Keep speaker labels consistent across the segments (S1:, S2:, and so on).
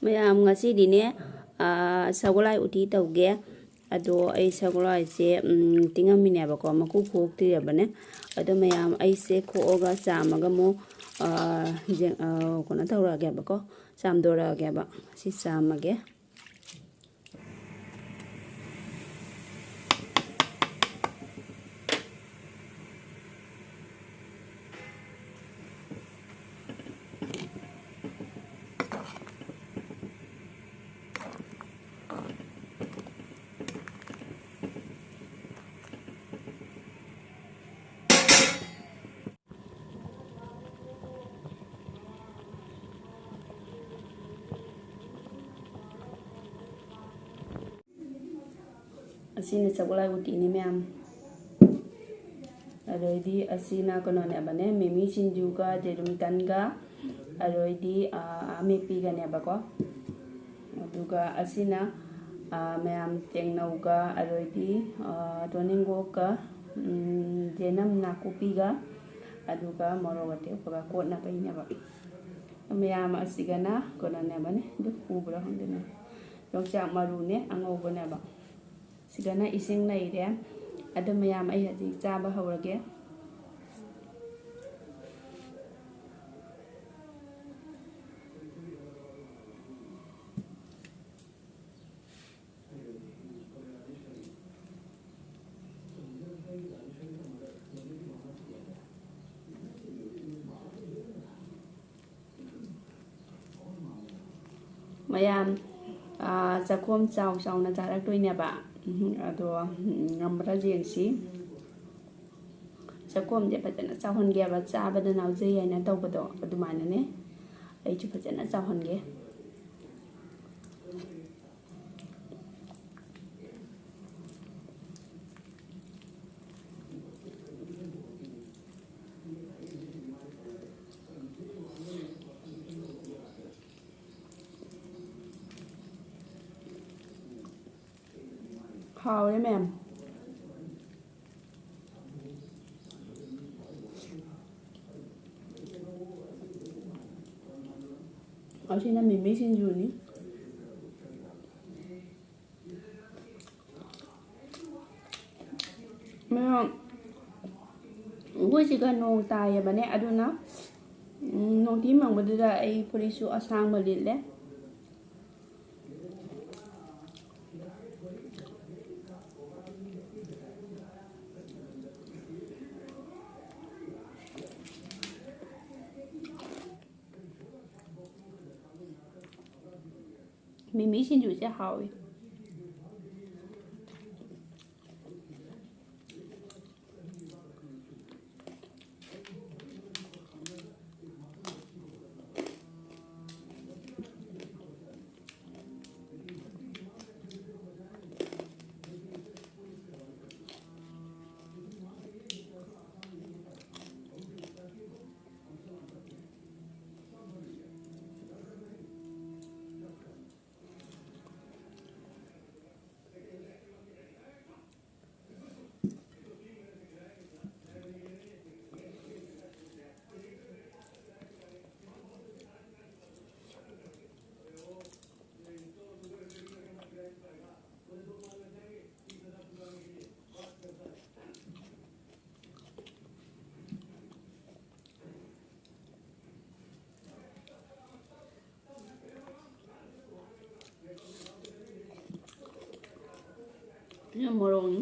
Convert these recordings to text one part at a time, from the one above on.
S1: ꯃꯌꯥꯝ ꯉꯁꯤꯗꯤꯅꯦ ꯁꯒꯣꯜꯍꯋꯥꯏ ꯎꯇꯤ ꯇꯧꯒꯦ ꯑꯗꯣ ꯑꯩ ꯁꯒꯣꯜꯍꯋꯥꯏꯁꯦ ꯇꯤꯡꯉꯝꯃꯤꯅꯦꯕꯀꯣ ꯃꯀꯨ ꯈꯣꯛꯇ꯭ꯔꯤꯕꯅꯦ ꯑꯗꯣ ꯃꯌꯥꯝ ꯑꯩꯁꯦ ꯈꯣꯛꯑꯒ ꯆꯥꯝꯃꯒ ꯑꯃꯨꯛ ꯀꯩꯅꯣ ꯇꯧꯔꯛꯑꯒꯦꯕꯀꯣ ꯆꯥꯝꯗꯣꯔꯛꯑꯒꯦꯕ ꯁꯤ ꯆꯥꯝꯃꯒꯦ ꯑꯁꯤꯅ ꯁꯒꯣꯜꯍꯋꯥꯏ ꯎꯇꯤꯅꯤ ꯃꯌꯥꯝ ꯑꯗꯩꯗꯤ ꯑꯁꯤꯅ ꯀꯩꯅꯣꯅꯦꯕꯅꯦ ꯃꯤꯃꯤ ꯁꯤꯡꯖꯨꯒ ꯌꯦꯔꯨꯝ ꯇꯟꯒ ꯑꯗꯩꯗꯤ ꯑꯃꯦꯠꯄꯤꯒꯅꯦꯕꯀꯣ ꯑꯗꯨꯒ ꯑꯁꯤꯅ ꯃꯌꯥꯝ ꯇꯦꯡꯅꯧꯒ ꯑꯗꯩꯗꯤ ꯇꯣꯅꯤꯡꯈꯣꯛꯀ ꯌꯦꯅꯝ ꯅꯥꯀꯨꯞꯄꯤꯒ ꯑꯗꯨꯒ ꯃꯣꯔꯣꯛ ꯑꯇꯦꯛꯄꯒ ꯀꯣꯠꯅꯕꯩꯅꯦꯕ ꯃꯌꯥꯝ ꯑꯁꯤꯒꯅ ꯀꯩꯅꯣꯅꯦꯕꯅꯦ ꯑꯗꯨ ꯎꯕ꯭ꯔꯥ ꯈꯪꯗꯦꯅꯦ ꯌꯣꯡꯆꯥꯛ ꯃꯔꯨꯅꯦ ꯑꯉꯧꯕꯅꯦꯕ ꯁꯤꯗꯅ ꯏꯁꯤꯡ ꯂꯩꯔꯦ ꯑꯗꯨ ꯃꯌꯥꯝ ꯑꯩ ꯍꯧꯖꯤꯛ ꯆꯥꯕ ꯍꯧꯔꯒꯦ ꯃꯌꯥꯝ ꯆꯥꯛꯈꯣꯝ ꯆꯥꯎ ꯆꯥꯎꯅ ꯆꯥꯔꯛꯇꯣꯏꯅꯦꯕ ꯑꯗꯣ ꯉꯝꯕ꯭ꯔꯥ ꯌꯦꯡꯁꯤ ꯆꯥꯛꯈꯣꯝꯁꯦ ꯐꯖꯅ ꯆꯥꯎꯍꯟꯒꯦꯕ ꯆꯥꯕꯗ ꯉꯥꯎꯖꯩ ꯍꯥꯏꯅ ꯇꯧꯕꯗꯣ ꯑꯗꯨꯃꯥꯏꯅꯅꯦ ꯑꯩꯁꯨ ꯐꯖꯅ ꯆꯥꯎꯍꯟꯒꯦ ꯍꯥꯎꯔꯦ ꯃꯌꯥꯝ ꯑꯁꯤꯅ ꯃꯤꯃꯤ ꯁꯤꯡꯖꯨꯅꯤ ꯃꯌꯥꯝ ꯑꯩꯈꯣꯏꯁꯤꯒ ꯅꯣꯡ ꯇꯥꯏꯌꯦꯕꯅꯦ ꯑꯗꯨꯅ ꯅꯣꯡꯊꯤ ꯃꯪꯕꯗꯨꯗ ꯑꯩ ꯐꯨꯔꯤꯠꯁꯨ ꯑꯁꯥꯡꯕ ꯂꯤꯠꯂꯦ ꯃꯤꯃꯤ ꯁꯤꯡꯖꯨꯁꯦ ꯍꯥꯎꯋꯤ ꯃꯣꯔꯣꯛꯅꯤ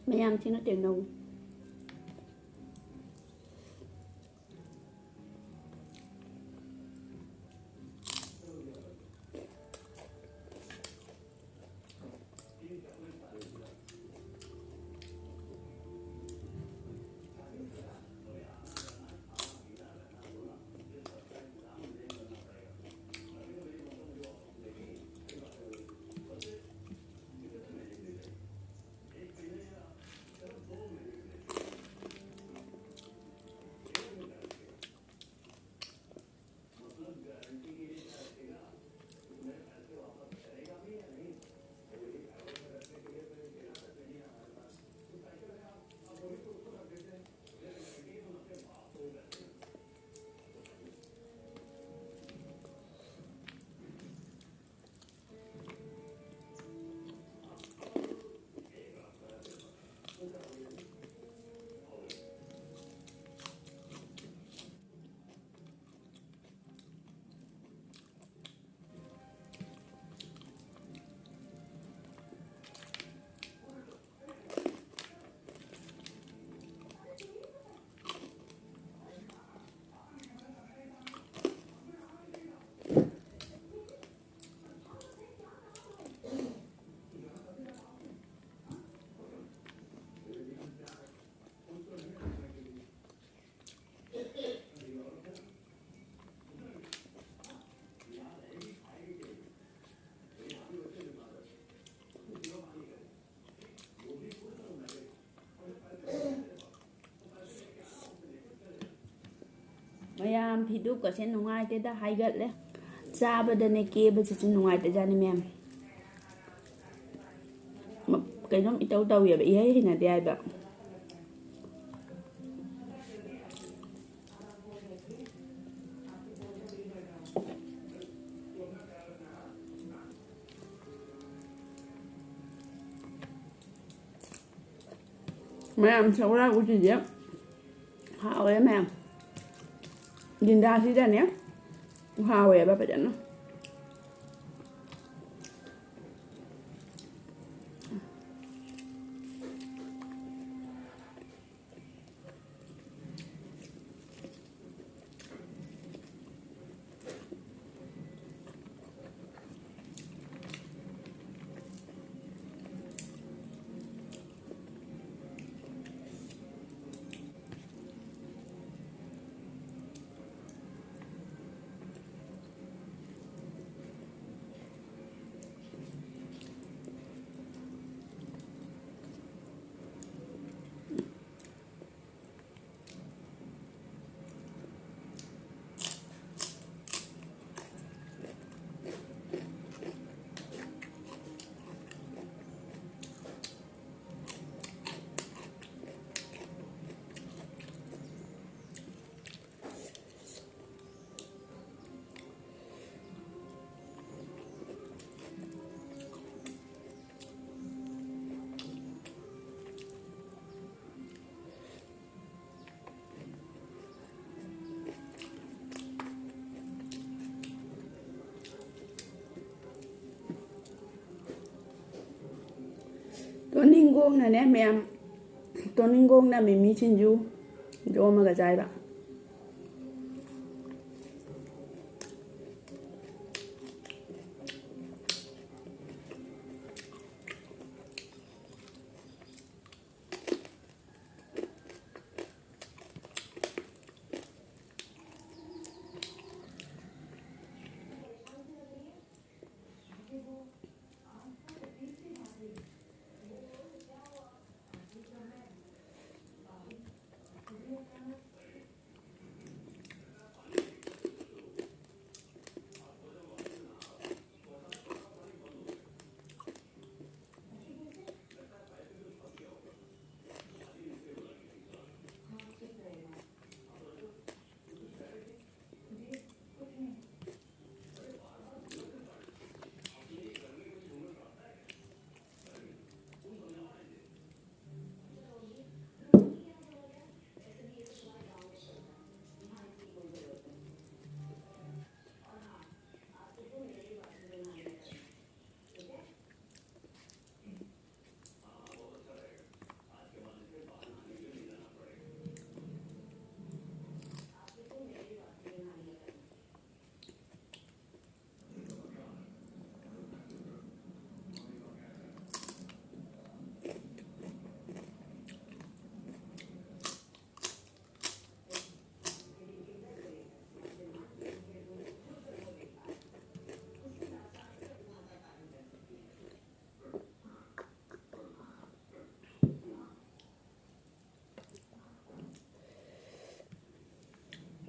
S1: ꯃꯌꯥꯝ ꯊꯤꯅ ꯇꯦꯡꯅꯧ ꯃꯌꯥꯝ ꯐꯤꯗꯨꯀꯁꯦ ꯅꯨꯡꯉꯥꯏꯇꯦꯗ ꯍꯥꯏꯒꯠꯂꯦ ꯆꯥꯕꯗꯅꯦ ꯀꯦꯕꯁꯤꯁꯨ ꯅꯨꯡꯉꯥꯏꯇꯖꯥꯠꯅꯤ ꯃꯌꯥꯝ ꯀꯩꯅꯣꯝ ꯏꯇꯧ ꯇꯧꯋꯦꯕ ꯏꯍꯩ ꯍꯩꯅꯗꯦ ꯍꯥꯏꯕ ꯃꯌꯥꯝ ꯁꯒꯣꯜꯍꯋꯥꯏ ꯎꯇꯤꯁꯦ ꯍꯥꯎꯋꯦ ꯃꯌꯥꯝ ꯗꯤꯟꯗꯥꯁꯤꯗꯅꯦ ꯍꯥꯎꯋꯦꯕ ꯐꯖꯅ ꯇꯣꯅꯤꯡꯒꯣꯡꯅꯅꯦ ꯃꯌꯥꯝ ꯇꯣꯅꯤꯡꯒꯣꯡꯅ ꯃꯤꯃꯤ ꯁꯤꯡꯖꯨ ꯌꯣꯝꯃꯒ ꯆꯥꯏꯕ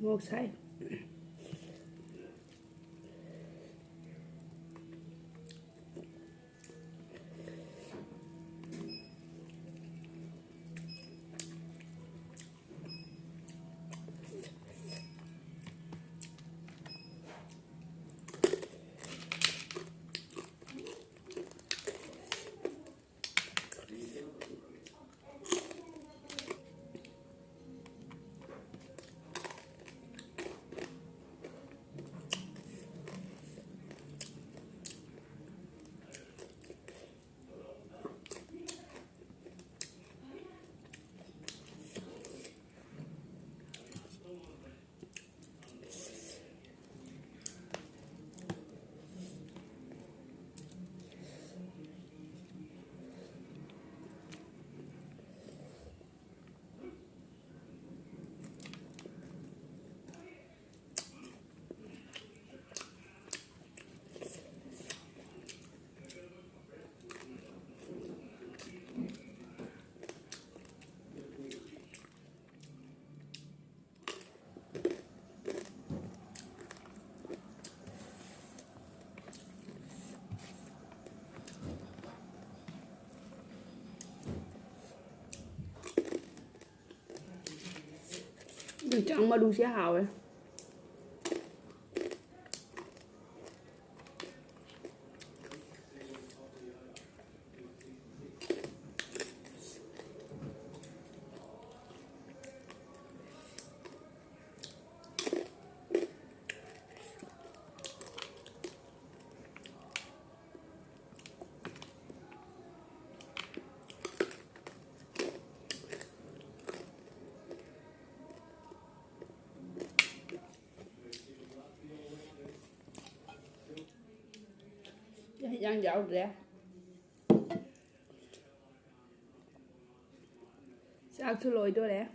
S1: Một xay. Chẳng mà đủ xe hào ấy. Đang dạo rẻ. Sao thứ lồi tôi đấy.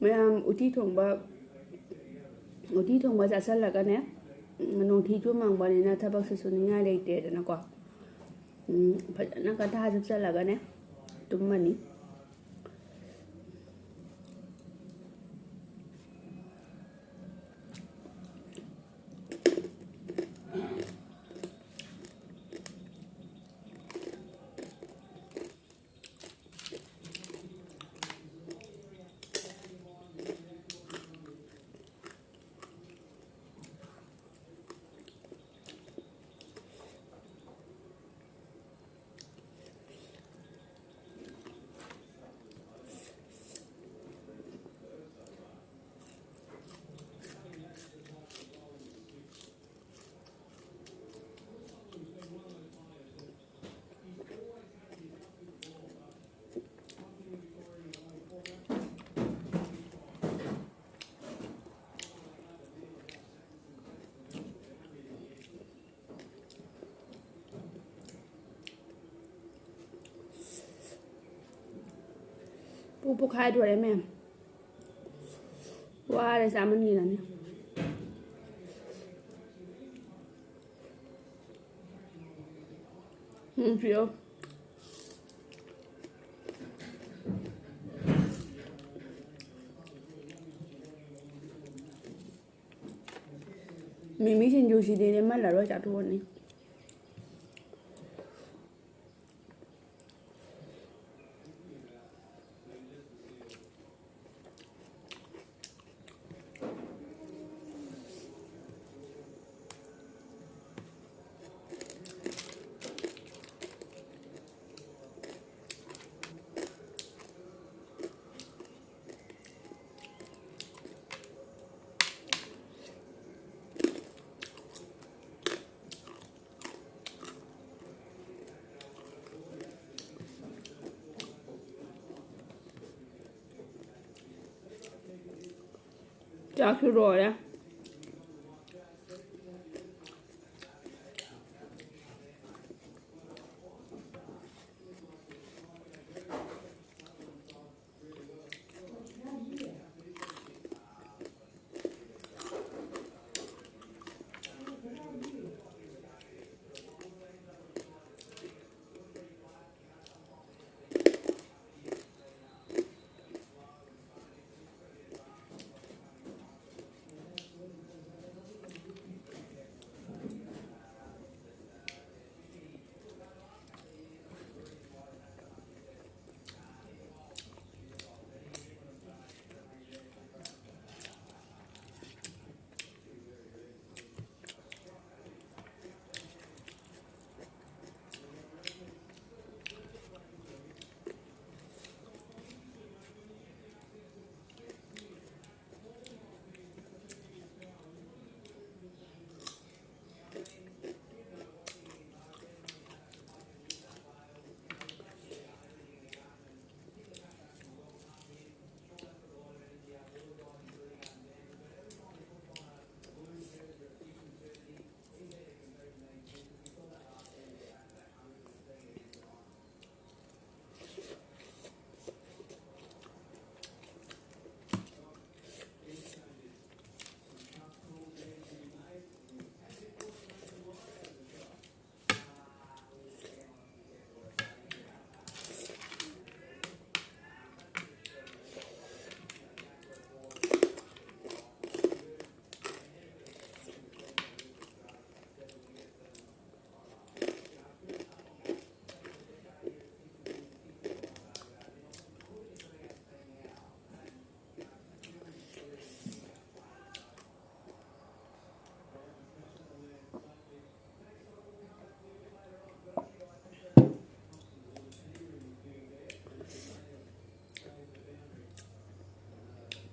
S1: ꯃꯌꯥꯝ ꯎꯇꯤ ꯊꯣꯡꯕ ꯆꯥꯁꯜꯂꯒꯅꯦ ꯅꯨꯡꯊꯤ ꯆꯨꯝꯃꯪꯕꯅꯤꯅ ꯊꯕꯛꯁꯨ ꯁꯨꯅꯤꯡꯉꯥꯏ ꯂꯩꯇꯦꯗꯅꯀꯣ ꯐꯖꯅ ꯀꯊꯥ ꯆꯨꯞꯁꯜꯂꯒꯅꯦ ꯇꯨꯝꯃꯅꯤ. ꯄꯣꯛꯈꯥꯏꯗꯣꯔꯦ ꯃꯌꯥꯝ ꯋꯥꯔꯦ ꯆꯥꯃꯟꯒꯤꯅꯅꯦ. ꯄꯤꯌꯣ. ꯃꯤꯃꯤ ꯁꯤꯡꯖꯨꯁꯤꯗꯤ ꯂꯦꯝꯃꯜꯂꯔꯣꯏ ꯆꯥꯊꯣꯛꯑꯅꯤ. ꯆꯥꯛꯁꯨ ꯂꯣꯏꯔꯦ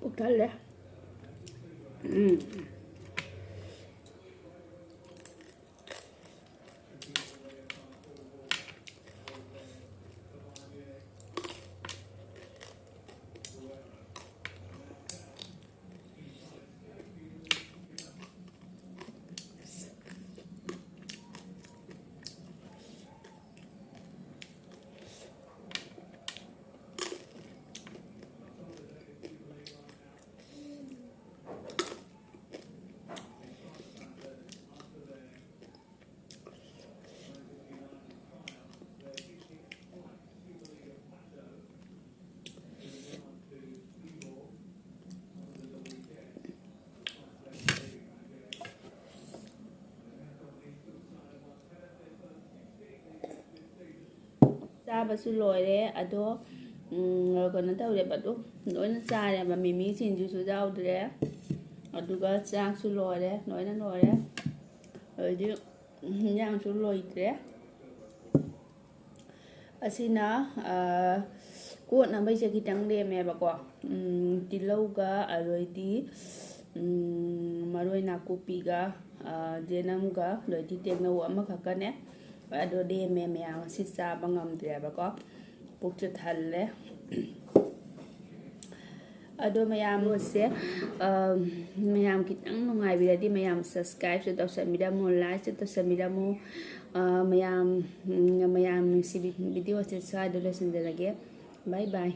S1: ꯄꯨꯛ ꯊꯜꯂꯦ ꯆꯥꯕꯁꯨ ꯂꯣꯏꯔꯦ ꯑꯗꯣ ꯀꯩꯅꯣ ꯇꯧꯔꯦꯕ ꯑꯗꯣ ꯂꯣꯏꯅ ꯆꯥꯔꯦꯕ ꯃꯤꯃꯤ ꯁꯤꯡꯖꯨꯁꯨ ꯌꯥꯎꯗ꯭ꯔꯦ ꯑꯗꯨꯒ ꯆꯥꯛꯁꯨ ꯂꯣꯏꯔꯦ ꯂꯣꯏꯅ ꯂꯣꯏꯔꯦ ꯑꯗꯨꯗꯤ ꯏꯟꯖꯥꯡꯁꯨ ꯂꯣꯏꯗ꯭ꯔꯦ ꯑꯁꯤꯅ ꯀꯣꯠꯅꯕꯩꯁꯦ ꯈꯤꯇꯪ ꯂꯦꯝꯃꯦꯕꯀꯣ ꯇꯤꯜꯍꯧꯒ ꯑꯗꯩꯗꯤ ꯃꯔꯣꯏ ꯅꯥꯀꯨꯞꯄꯤꯒ ꯖꯦꯅꯝꯒ ꯑꯗꯩꯗꯤ ꯇꯦꯛꯅꯧ ꯑꯃꯈꯛꯀꯅꯦ ꯑꯗꯣ ꯂꯦꯝꯃꯦ ꯃꯌꯥꯝ ꯉꯁꯤ ꯆꯥꯕ ꯉꯝꯗ꯭ꯔꯦꯕꯀꯣ ꯄꯨꯛꯁꯨ ꯊꯜꯂꯦ ꯑꯗꯣ ꯃꯌꯥꯝꯁꯦ ꯃꯌꯥꯝ ꯈꯤꯇꯪ ꯅꯨꯡꯉꯥꯏꯕꯤꯔꯗꯤ ꯃꯌꯥꯝ ꯁꯕꯁꯀ꯭ꯔꯥꯏꯕꯁꯨ ꯇꯧꯁꯟꯕꯤꯔꯝꯃꯨ ꯂꯥꯏꯛꯁꯨ ꯇꯧꯁꯟꯕꯤꯔꯝꯃꯨ ꯃꯌꯥꯝ ꯅꯨꯡꯁꯤꯕꯤ ꯚꯤꯗꯤꯑꯣꯁꯦ ꯁ꯭ꯋꯥꯏꯗ ꯂꯣꯏꯁꯤꯟꯖꯔꯒꯦ ꯕꯥꯏ ꯕꯥꯏ